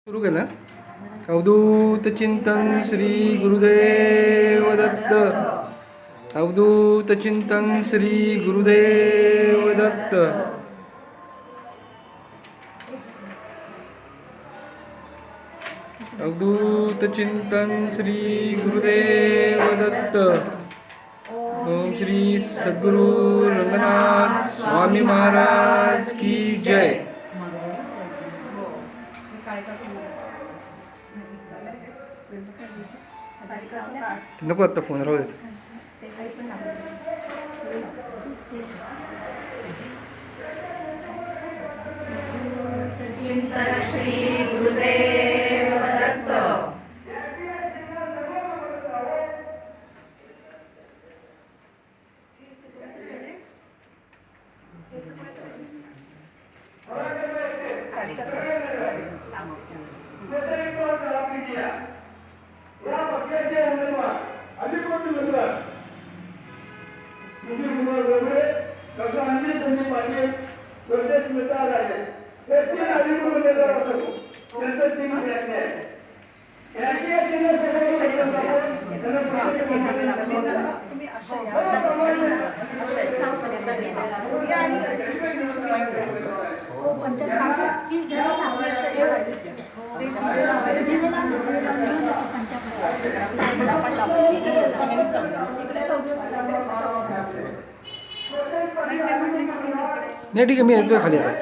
सुरू केलं. अवधूत चिंतन श्री गुरुदेव दत्त. अवधूत चिंतन श्री गुरुदेव दत्त. अवधूत चिंतन श्री गुरुदेव दत्त. ओम श्री सद्गुरु रंगनाथ स्वामी महाराज की जय. नको आता फोन राहू देत. चिंतन श्री गुरुदेव दत्त. नाही ठीक आहे, मी येतोय खाली आता.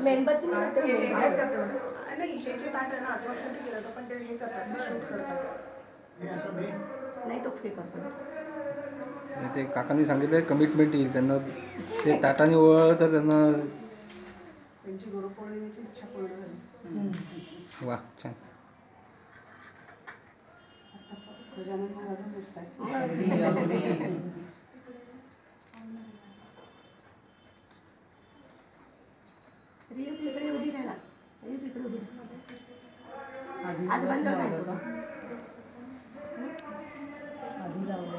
मेणबत्ती नाही, हे जे ताट आहे ना आसपाससाठी केलं होतं, पण ते हे करतात, शूट करतात. नाही तो फे करतो. ते काकांनी सांगितलं कमिटमेंट येईल त्यांना. ते ताटाने ओळखलं तर त्यांना. त्यांची गुरुपौर्णिमेची इच्छा पूर्ण झाली. वा छान. गजानन महाराजच असतात. तिकडे उभी राहा. तिकडे उभी आजोबांजवळ आधी लावलं.